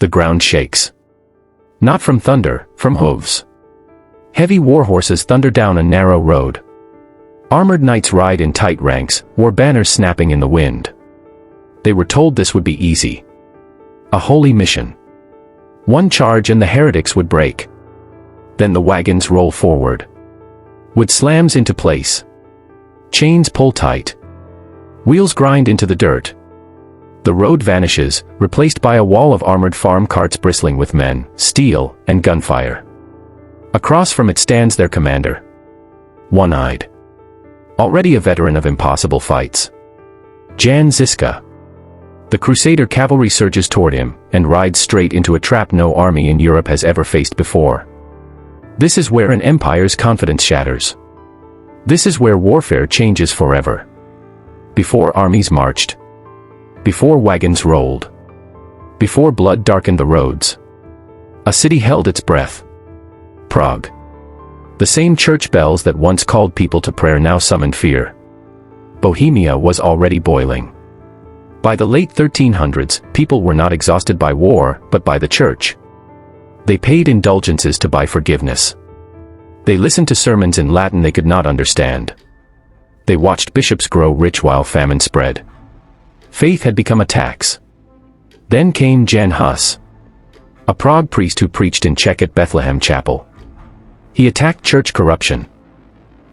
The ground shakes. Not from thunder, from hooves. Heavy war horses thunder down a narrow road. Armored knights ride in tight ranks, war banners snapping in the wind. They were told this would be easy. A holy mission. One charge and the heretics would break. Then the wagons roll forward. Wood slams into place. Chains pull tight. Wheels grind into the dirt. The road vanishes, replaced by a wall of armored farm carts bristling with men, steel, and gunfire. Across from it stands their commander. One-eyed. Already a veteran of impossible fights. Jan Žižka. The Crusader cavalry surges toward him, and rides straight into a trap no army in Europe has ever faced before. This is where an empire's confidence shatters. This is where warfare changes forever. Before armies marched. Before wagons rolled. Before blood darkened the roads. A city held its breath. Prague. The same church bells that once called people to prayer now summoned fear. Bohemia was already boiling. By the late 1300s, people were not exhausted by war, but by the church. They paid indulgences to buy forgiveness. They listened to sermons in Latin they could not understand. They watched bishops grow rich while famine spread. Faith had become a tax. Then came Jan Hus, a Prague priest who preached in Czech at Bethlehem Chapel. He attacked church corruption.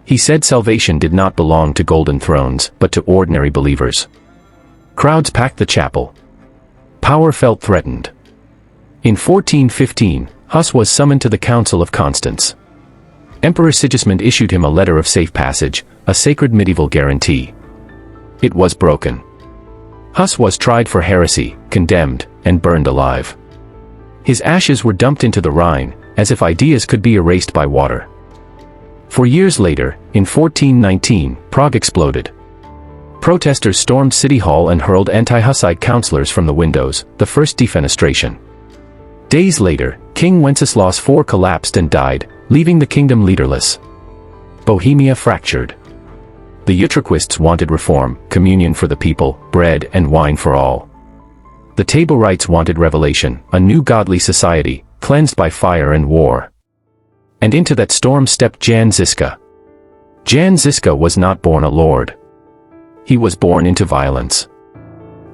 He said salvation did not belong to golden thrones, but to ordinary believers. Crowds packed the chapel. Power felt threatened. In 1415, Hus was summoned to the Council of Constance. Emperor Sigismund issued him a letter of safe passage, a sacred medieval guarantee. It was broken. Hus was tried for heresy, condemned, and burned alive. His ashes were dumped into the Rhine, as if ideas could be erased by water. 4 years later, in 1419, Prague exploded. Protesters stormed City Hall and hurled anti-Hussite councillors from the windows, the first defenestration. Days later, King Wenceslas IV collapsed and died, leaving the kingdom leaderless. Bohemia fractured. The Utraquists wanted reform, communion for the people, bread and wine for all. The Taborites wanted revelation, a new godly society, cleansed by fire and war. And into that storm stepped Jan Žižka. Jan Žižka was not born a lord. He was born into violence.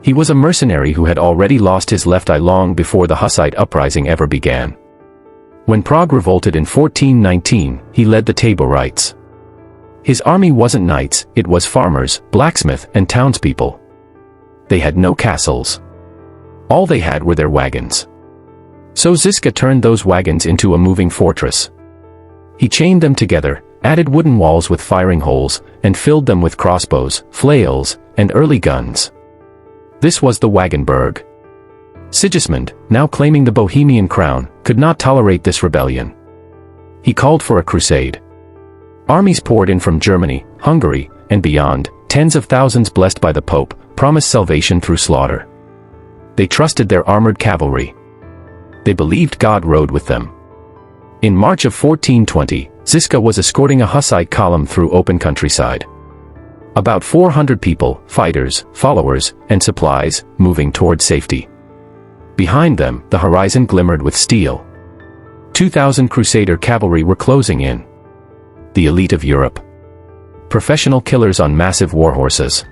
He was a mercenary who had already lost his left eye long before the Hussite uprising ever began. When Prague revolted in 1419, he led the Taborites. His army wasn't knights, it was farmers, blacksmiths, and townspeople. They had no castles. All they had were their wagons. So Zizka turned those wagons into a moving fortress. He chained them together, added wooden walls with firing holes, and filled them with crossbows, flails, and early guns. This was the Wagenburg. Sigismund, now claiming the Bohemian crown, could not tolerate this rebellion. He called for a crusade. Armies poured in from Germany, Hungary, and beyond, tens of thousands blessed by the Pope, promised salvation through slaughter. They trusted their armored cavalry. They believed God rode with them. In March of 1420, Zizka was escorting a Hussite column through open countryside. About 400 people, fighters, followers, and supplies, moving toward safety. Behind them, the horizon glimmered with steel. 2,000 Crusader cavalry were closing in. The elite of Europe. Professional killers on massive war horses.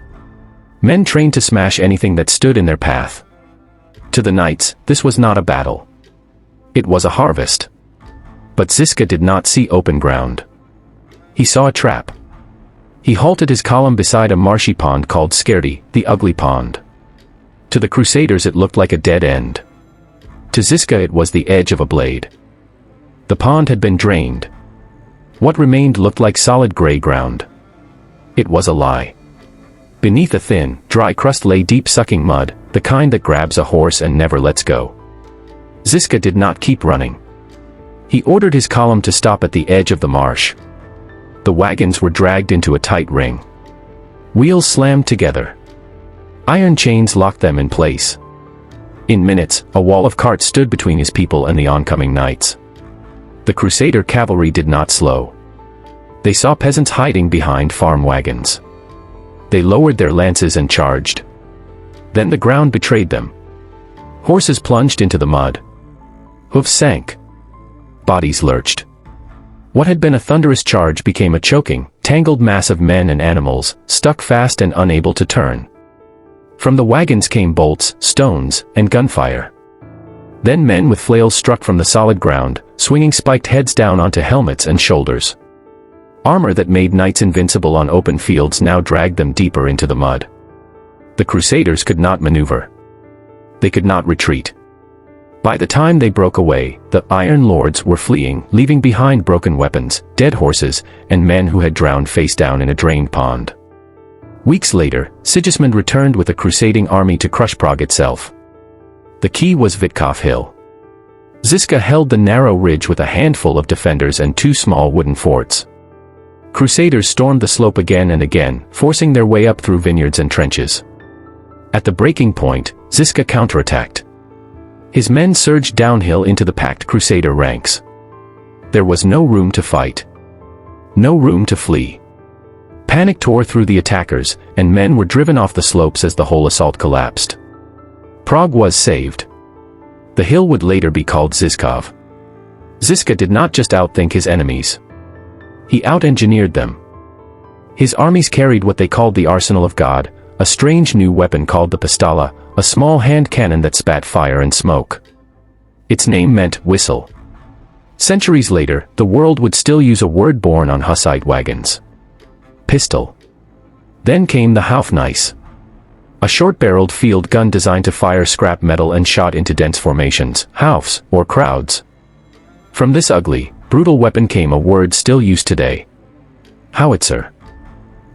Men trained to smash anything that stood in their path. To the knights, this was not a battle. It was a harvest. But Zizka did not see open ground. He saw a trap. He halted his column beside a marshy pond called Skerdy, the ugly pond. To the Crusaders it looked like a dead end. To Zizka it was the edge of a blade. The pond had been drained. What remained looked like solid gray ground. It was a lie. Beneath a thin, dry crust lay deep sucking mud, the kind that grabs a horse and never lets go. Zizka did not keep running. He ordered his column to stop at the edge of the marsh. The wagons were dragged into a tight ring. Wheels slammed together. Iron chains locked them in place. In minutes, a wall of carts stood between his people and the oncoming knights. The Crusader cavalry did not slow. They saw peasants hiding behind farm wagons. They lowered their lances and charged. Then the ground betrayed them. Horses plunged into the mud. Hooves sank. Bodies lurched. What had been a thunderous charge became a choking, tangled mass of men and animals, stuck fast and unable to turn. From the wagons came bolts, stones, and gunfire. Then men with flails struck from the solid ground, swinging spiked heads down onto helmets and shoulders. Armor that made knights invincible on open fields now dragged them deeper into the mud. The Crusaders could not maneuver. They could not retreat. By the time they broke away, the Iron Lords were fleeing, leaving behind broken weapons, dead horses, and men who had drowned face down in a drained pond. Weeks later, Sigismund returned with a crusading army to crush Prague itself. The key was Vítkov Hill. Zizka held the narrow ridge with a handful of defenders and 2 small wooden forts. Crusaders stormed the slope again and again, forcing their way up through vineyards and trenches. At the breaking point, Zizka counterattacked. His men surged downhill into the packed Crusader ranks. There was no room to fight. No room to flee. Panic tore through the attackers, and men were driven off the slopes as the whole assault collapsed. Prague was saved. The hill would later be called Žižkov. Zizka did not just outthink his enemies. He out-engineered them. His armies carried what they called the Arsenal of God, a strange new weapon called the pistola, a small hand cannon that spat fire and smoke. Its name meant whistle. Centuries later, the world would still use a word born on Hussite wagons. Pistol. Then came the Haufnice. A short-barreled field gun designed to fire scrap metal and shot into dense formations, Haufs, or crowds. From this ugly, brutal weapon came a word still used today. Howitzer.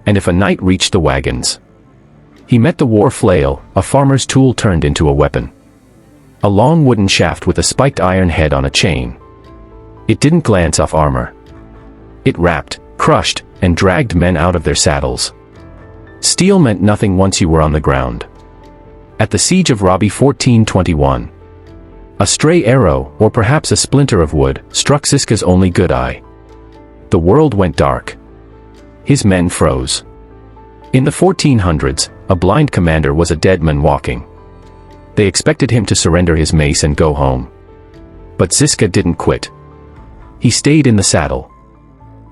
And if a knight reached the wagons, he met the war flail, a farmer's tool turned into a weapon. A long wooden shaft with a spiked iron head on a chain. It didn't glance off armor. It wrapped, crushed, and dragged men out of their saddles. Steel meant nothing once you were on the ground. At the siege of Robbie 1421, a stray arrow, or perhaps a splinter of wood, struck Zizka's only good eye. The world went dark. His men froze. In the 1400s, a blind commander was a dead man walking. They expected him to surrender his mace and go home. But Zizka didn't quit. He stayed in the saddle.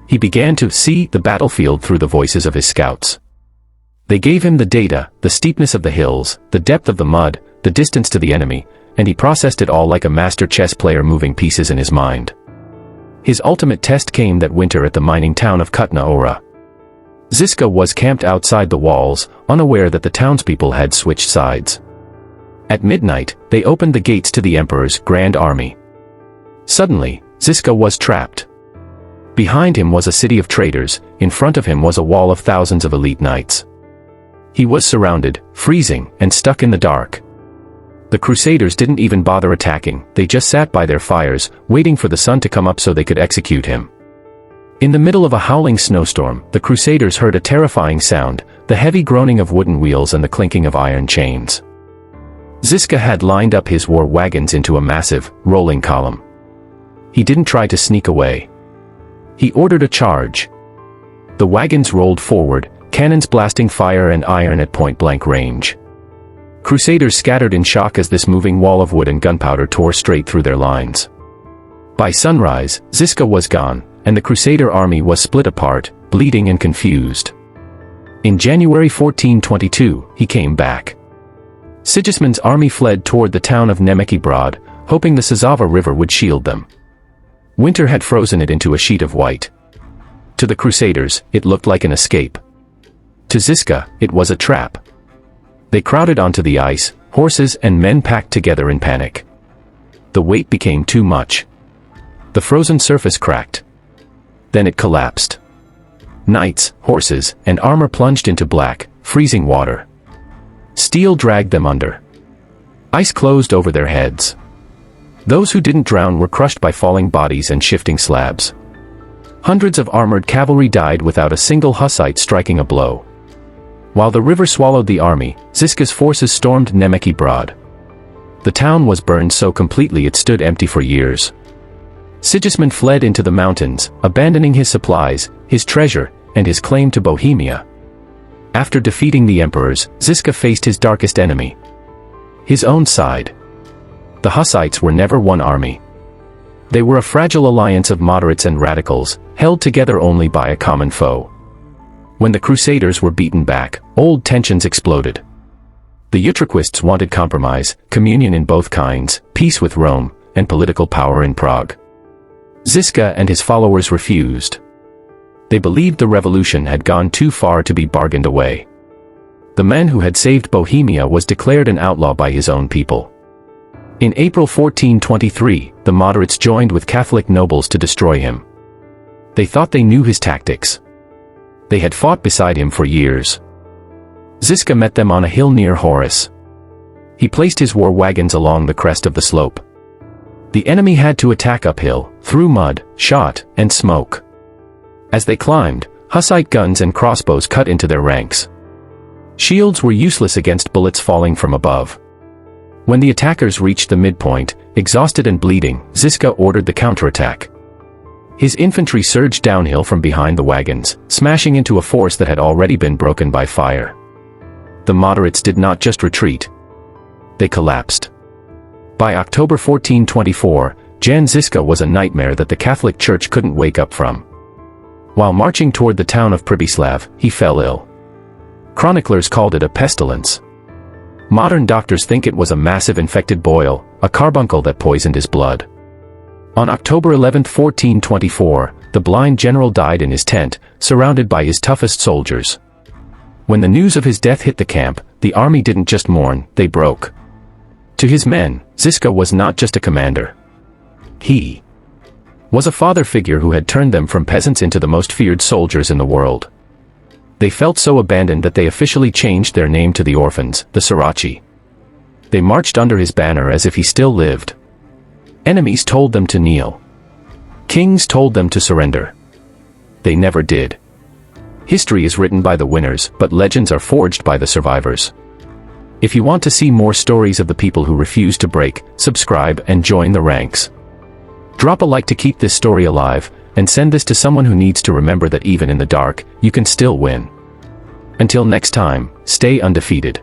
He began to see the battlefield through the voices of his scouts. They gave him the data, the steepness of the hills, the depth of the mud, the distance to the enemy, and he processed it all like a master chess player moving pieces in his mind. His ultimate test came that winter at the mining town of Kutna Hora. Zizka was camped outside the walls, unaware that the townspeople had switched sides. At midnight, they opened the gates to the emperor's grand army. Suddenly, Zizka was trapped. Behind him was a city of traitors, in front of him was a wall of thousands of elite knights. He was surrounded, freezing, and stuck in the dark. The Crusaders didn't even bother attacking, they just sat by their fires, waiting for the sun to come up so they could execute him. In the middle of a howling snowstorm, the Crusaders heard a terrifying sound, the heavy groaning of wooden wheels and the clinking of iron chains. Zizka had lined up his war wagons into a massive, rolling column. He didn't try to sneak away. He ordered a charge. The wagons rolled forward, cannons blasting fire and iron at point-blank range. Crusaders scattered in shock as this moving wall of wood and gunpowder tore straight through their lines. By sunrise, Zizka was gone, and the Crusader army was split apart, bleeding and confused. In January 1422, he came back. Sigismund's army fled toward the town of Nemeki Brod, hoping the Sazava River would shield them. Winter had frozen it into a sheet of white. To the Crusaders, it looked like an escape. To Zizka, it was a trap. They crowded onto the ice, horses and men packed together in panic. The weight became too much. The frozen surface cracked. Then it collapsed. Knights, horses, and armor plunged into black, freezing water. Steel dragged them under. Ice closed over their heads. Those who didn't drown were crushed by falling bodies and shifting slabs. Hundreds of armored cavalry died without a single Hussite striking a blow. While the river swallowed the army, Zizka's forces stormed Nemeki Brod. The town was burned so completely it stood empty for years. Sigismund fled into the mountains, abandoning his supplies, his treasure, and his claim to Bohemia. After defeating the emperors, Zizka faced his darkest enemy. His own side. the Hussites were never one army. They were a fragile alliance of moderates and radicals, held together only by a common foe. When the Crusaders were beaten back, old tensions exploded. The Utraquists wanted compromise, communion in both kinds, peace with Rome, and political power in Prague. Zizka and his followers refused. They believed the revolution had gone too far to be bargained away. The man who had saved Bohemia was declared an outlaw by his own people. In April 1423, the moderates joined with Catholic nobles to destroy him. They thought they knew his tactics. They had fought beside him for years. Zizka met them on a hill near Horus. He placed his war wagons along the crest of the slope. The enemy had to attack uphill, through mud, shot, and smoke. As they climbed, Hussite guns and crossbows cut into their ranks. Shields were useless against bullets falling from above. When the attackers reached the midpoint, exhausted and bleeding, Zizka ordered the counterattack. His infantry surged downhill from behind the wagons, smashing into a force that had already been broken by fire. The moderates did not just retreat. They collapsed. By October 1424, Jan Žižka was a nightmare that the Catholic Church couldn't wake up from. While marching toward the town of Přibyslav, he fell ill. Chroniclers called it a pestilence. Modern doctors think it was a massive infected boil, a carbuncle that poisoned his blood. On October 11, 1424, the blind general died in his tent, surrounded by his toughest soldiers. When the news of his death hit the camp, the army didn't just mourn, they broke. To his men, Zizka was not just a commander. He was a father figure who had turned them from peasants into the most feared soldiers in the world. They felt so abandoned that they officially changed their name to the orphans, the Sirachi. They marched under his banner as if he still lived. Enemies told them to kneel. Kings told them to surrender. They never did. History is written by the winners, but legends are forged by the survivors. If you want to see more stories of the people who refuse to break, subscribe and join the ranks. Drop a like to keep this story alive, and send this to someone who needs to remember that even in the dark, you can still win. Until next time, stay undefeated.